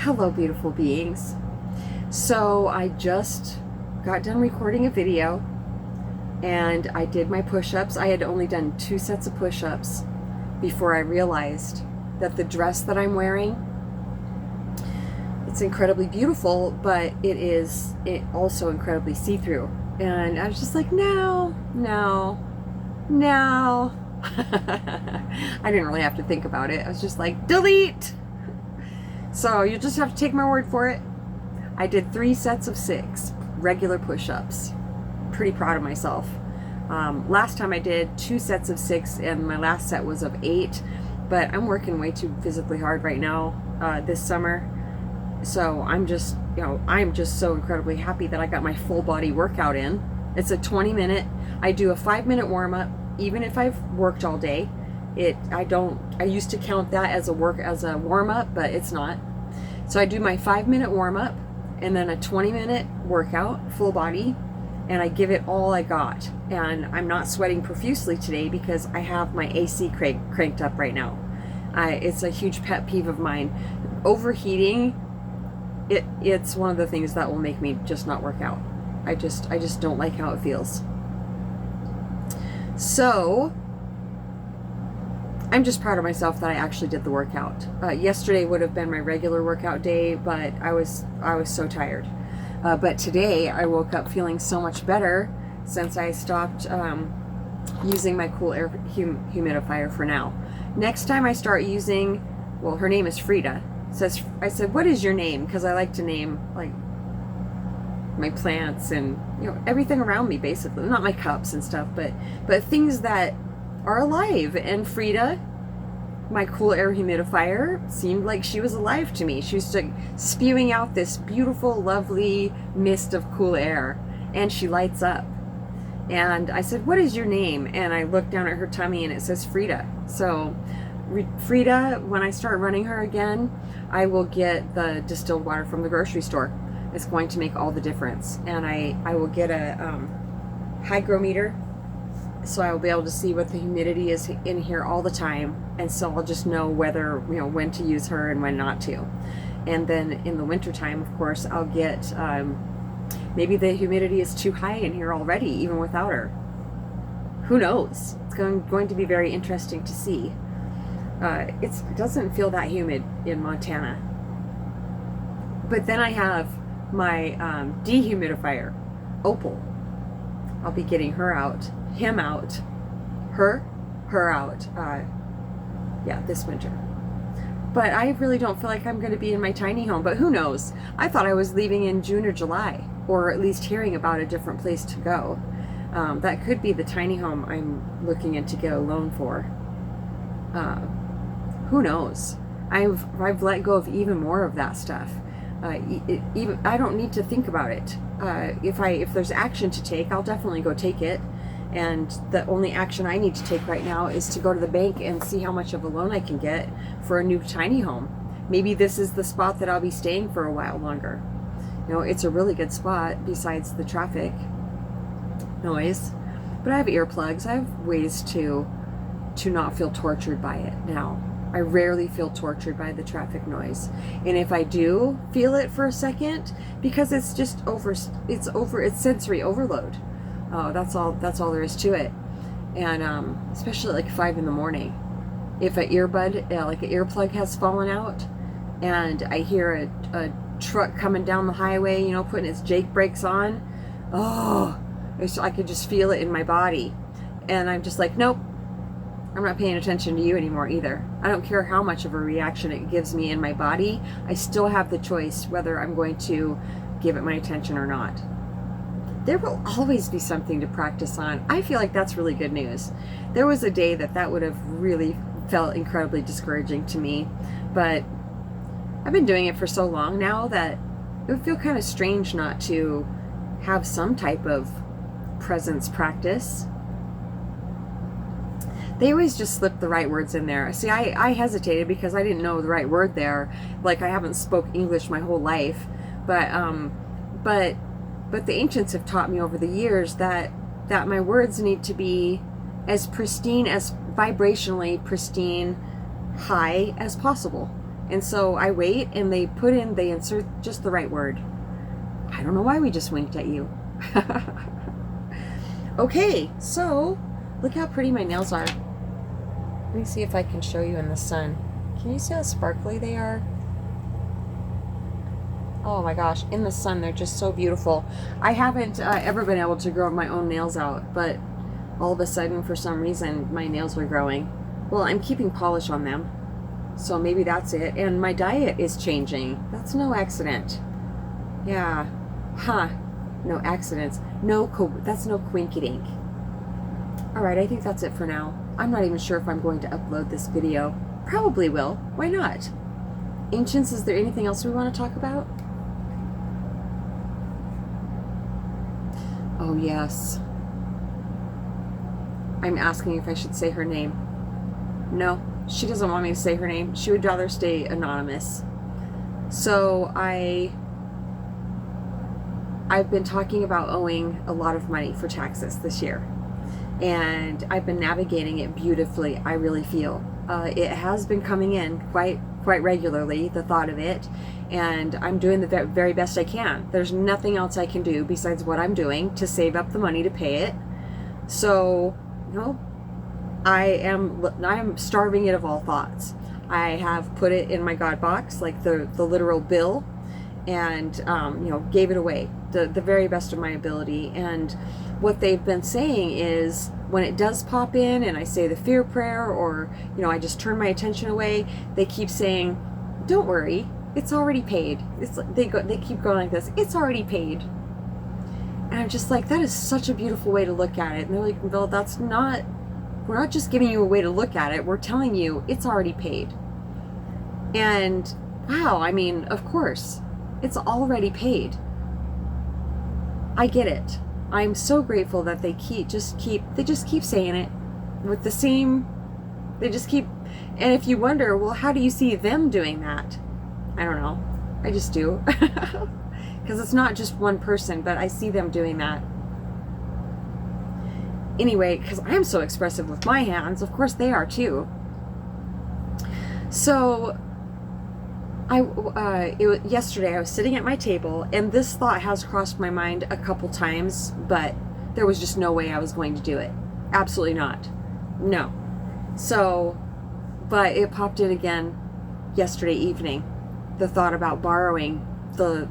Hello, beautiful beings. So I just got done recording a video and I did my push-ups. I had only done 2 sets of push-ups before I realized that the dress that I'm wearing, it's incredibly beautiful, but it also incredibly see-through. And I was just like, no. I didn't really have to think about it. I was just like, delete. So you just have to take my word for it. I did 3 sets of 6 regular push-ups. Pretty proud of myself. Last time I did 2 sets of 6 and my last set was of 8, but I'm working way too physically hard right now this summer. So I'm just so incredibly happy that I got my full body workout in. It's a 20-minute. I do a 5-minute warm-up even if I've worked all day. I used to count that as a warm-up, but it's not. So I do my 5-minute warm-up and then a 20-minute workout, full body, and I give it all I got. And I'm not sweating profusely today because I have my AC cranked up right now. It's a huge pet peeve of mine. Overheating, it's one of the things that will make me just not work out. I just don't like how it feels. So I'm just proud of myself that I actually did the workout. Yesterday would have been my regular workout day, but I was so tired. But today I woke up feeling so much better since I stopped using my cool air humidifier for now. Next time I start using, well, her name is Frida. I said, what is your name? Because I like to name like my plants and everything around me, basically. Not my cups and stuff, but things that are alive. And Frida, my cool air humidifier, seemed like she was alive to me. She was like spewing out this beautiful, lovely mist of cool air, and she lights up. And I said, what is your name? And I looked down at her tummy and it says Frida. So Frida, when I start running her again, I will get the distilled water from the grocery store. It's going to make all the difference. And I will get a hygrometer, so I will be able to see what the humidity is in here all the time, and so I'll just know whether, when to use her and when not to. And then in the wintertime, of course, I'll get, maybe the humidity is too high in here already, even without her. Who knows? It's going to be very interesting to see. It doesn't feel that humid in Montana. But then I have my dehumidifier, Opal. I'll be getting her out. Him out, her out, this winter. But I really don't feel like I'm going to be in my tiny home, but who knows? I thought I was leaving in June or July, or at least hearing about a different place to go. That could be the tiny home I'm looking into get a loan for. Who knows? I've let go of even more of that stuff. Even I don't need to think about it. If there's action to take, I'll definitely go take it. And the only action I need to take right now is to go to the bank and see how much of a loan I can get for a new tiny home. Maybe this is the spot that I'll be staying for a while longer. It's a really good spot besides the traffic noise. But I have earplugs. I have ways to not feel tortured by it now. I rarely feel tortured by the traffic noise. And if I do feel it for a second, because it's just it's sensory overload. Oh, that's all there is to it. And especially like 5 in the morning, if an earbud, like an earplug has fallen out, and I hear a truck coming down the highway, putting its jake brakes on, I could just feel it in my body. And I'm just like, nope, I'm not paying attention to you anymore either. I don't care how much of a reaction it gives me in my body. I still have the choice whether I'm going to give it my attention or not. There will always be something to practice on. I feel like that's really good news. There was a day that would have really felt incredibly discouraging to me, but I've been doing it for so long now that it would feel kind of strange not to have some type of presence practice. They always just slip the right words in there. See, I hesitated because I didn't know the right word there. Like, I haven't spoke English my whole life, but the ancients have taught me over the years that my words need to be as pristine, as vibrationally pristine, high as possible. And so I wait, and they insert just the right word. I don't know why we just winked at you. Okay, so look how pretty my nails are. Let me see if I can show you in the sun. Can you see how sparkly they are? Oh my gosh, in the sun they're just so beautiful. I haven't ever been able to grow my own nails out, but all of a sudden, for some reason, my nails are growing. Well, I'm keeping polish on them, so maybe that's it. And my diet is changing. That's no accident. Yeah. Huh. No accidents. That's no quinkydink. Alright, I think that's it for now. I'm not even sure if I'm going to upload this video. Probably will. Why not? Ancients, is there anything else we want to talk about? Oh, yes. I'm asking if I should say her name. No, she doesn't want me to say her name. She would rather stay anonymous. So I've been talking about owing a lot of money for taxes this year. And I've been navigating it beautifully, I really feel. It has been coming in quite regularly, the thought of it, and I'm doing the very best I can. There's nothing else I can do besides what I'm doing to save up the money to pay it. So, you know, I'm starving it of all thoughts. I have put it in my God box, like the literal bill, and you know, gave it away the very best of my ability. And what they've been saying is, when it does pop in and I say the fear prayer, or you know, I just turn my attention away, they keep saying, don't worry, it's already paid. They keep going like this, it's already paid. And I'm just like, that is such a beautiful way to look at it. And they're like, Bill, we're not just giving you a way to look at it, we're telling you it's already paid. And wow, I mean, of course, it's already paid. I get it. I'm so grateful that they just keep saying it with the same, they just keep, and if you wonder, well, how do you see them doing that? I don't know. I just do. Because it's not just one person, but I see them doing that. Anyway, because I'm so expressive with my hands, of course they are too. So yesterday I was sitting at my table, and this thought has crossed my mind a couple times, but there was just no way I was going to do it. Absolutely not. No. So, but it popped in again yesterday evening, the thought about borrowing the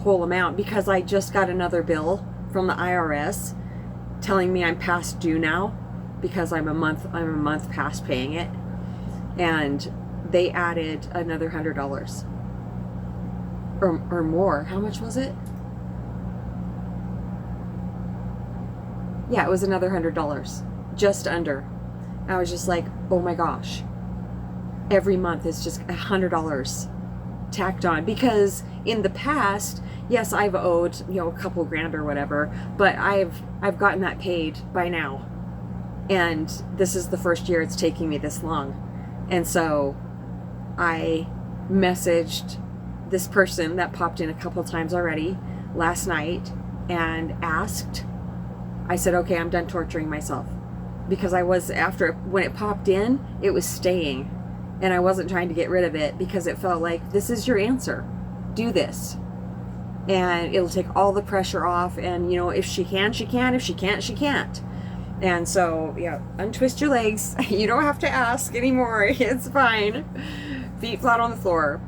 whole amount, because I just got another bill from the IRS telling me I'm past due now because I'm a month past paying it, and they added another $100 or more. How much was it? Yeah, it was another $100, just under. I was just like, oh my gosh, every month is just $100 tacked on. Because in the past, yes, I've owed, you know, a couple grand or whatever, but I've gotten that paid by now, and this is the first year it's taking me this long. And so I messaged this person that popped in a couple times already last night and asked. I said, okay, I'm done torturing myself, because I was, when it popped in, it was staying, and I wasn't trying to get rid of it, because it felt like, this is your answer, do this, and it'll take all the pressure off, and you know, if she can, she can, if she can't, she can't. And so, yeah, untwist your legs. You don't have to ask anymore. It's fine. Feet flat on the floor.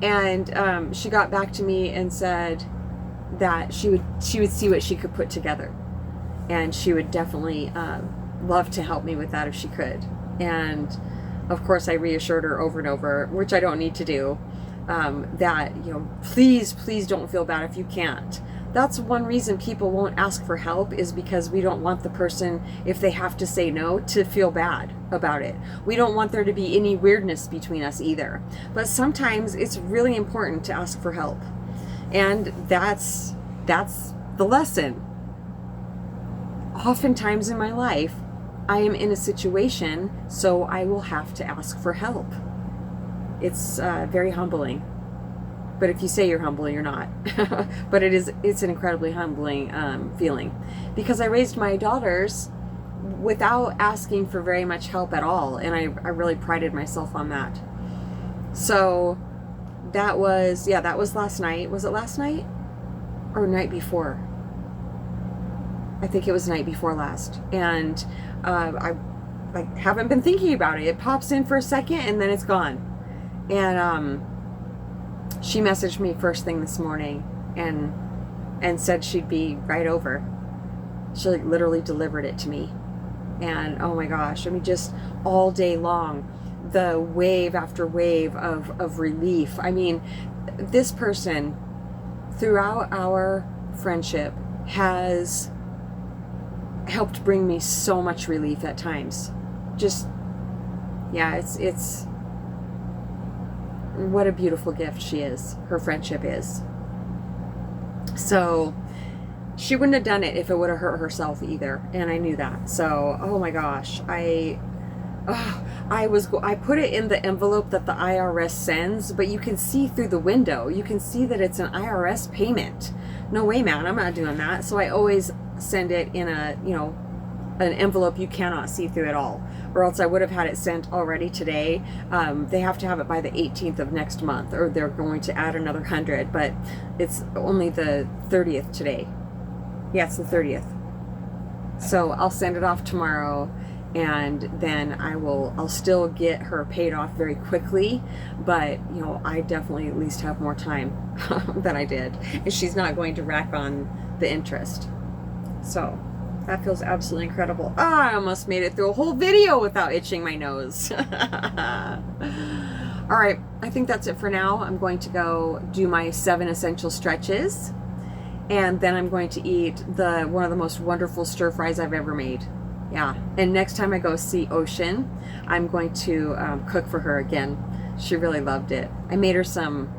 And she got back to me and said that she would see what she could put together, and she would definitely love to help me with that if she could. And of course, I reassured her over and over, which I don't need to do, that, you know, please don't feel bad if you can't. That's one reason people won't ask for help, is because we don't want the person, if they have to say no, to feel bad about it. We don't want there to be any weirdness between us either. But sometimes it's really important to ask for help. And that's the lesson. Oftentimes in my life, I am in a situation, so I will have to ask for help. It's very humbling. But if you say you're humble, you're not. But it's an incredibly humbling feeling, because I raised my daughters without asking for very much help at all, and I really prided myself on that. So that was last night. Was it last night or night before? I think it was night before last. And I haven't been thinking about it. It pops in for a second and then it's gone. And she messaged me first thing this morning and said she'd be right over. She like literally delivered it to me. And oh my gosh, I mean, just all day long, the wave after wave of relief. I mean, this person throughout our friendship has helped bring me so much relief at times. Just, yeah, it's what a beautiful gift she is. Her friendship is. So she wouldn't have done it if it would have hurt herself either, and I knew that. So, oh my gosh, I put it in the envelope that the IRS sends, but you can see through the window. You can see that it's an IRS payment. No way, man, I'm not doing that. So I always send it in an envelope you cannot see through at all, or else I would have had it sent already today. They have to have it by the 18th of next month, or they're going to add another 100, but it's only the 30th today. Yeah, it's the 30th. So I'll send it off tomorrow, and then I'll still get her paid off very quickly, but I definitely at least have more time than I did, and she's not going to rack on the interest. So that feels absolutely incredible. I almost made it through a whole video without itching my nose. All right, I think that's it for now. I'm going to go do my 7 essential stretches, and then I'm going to eat one of the most wonderful stir fries I've ever made. Yeah, and next time I go see Ocean, I'm going to cook for her again. She really loved it. I made her some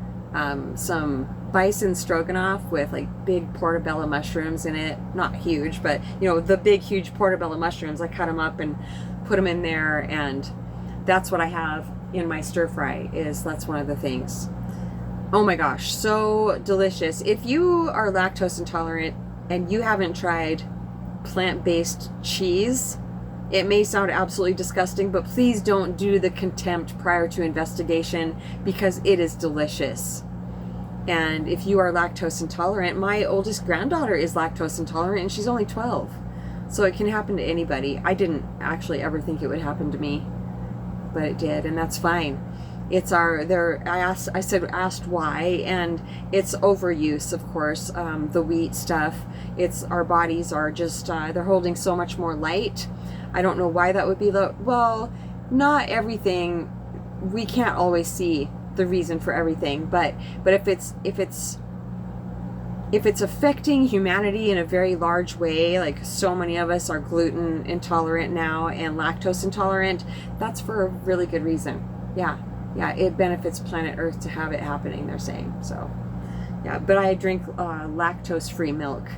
bison stroganoff with like big portobello mushrooms in it. Not huge, but the big huge portobello mushrooms. I cut them up and put them in there, and that's what I have in my stir fry. That's one of the things. Oh my gosh, so delicious. If you are lactose intolerant and you haven't tried plant-based cheese, it may sound absolutely disgusting, but please don't do the contempt prior to investigation, because it is delicious. And if you are lactose intolerant, my oldest granddaughter is lactose intolerant and she's only 12. So it can happen to anybody. I didn't actually ever think it would happen to me, but it did, and that's fine. It's I asked why, and it's overuse, of course. The wheat stuff, our bodies are just, they're holding so much more light. I don't know why that would be well, not everything, we can't always see the reason for everything, but if it's affecting humanity in a very large way, like so many of us are gluten intolerant now and lactose intolerant, that's for a really good reason. Yeah, it benefits planet Earth to have it happening, they're saying. So yeah, but I drink lactose free milk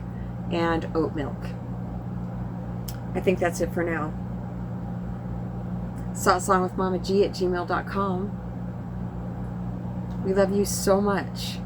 and oat milk. I think that's it for now. satsangwithmamaji@gmail.com. We love you so much.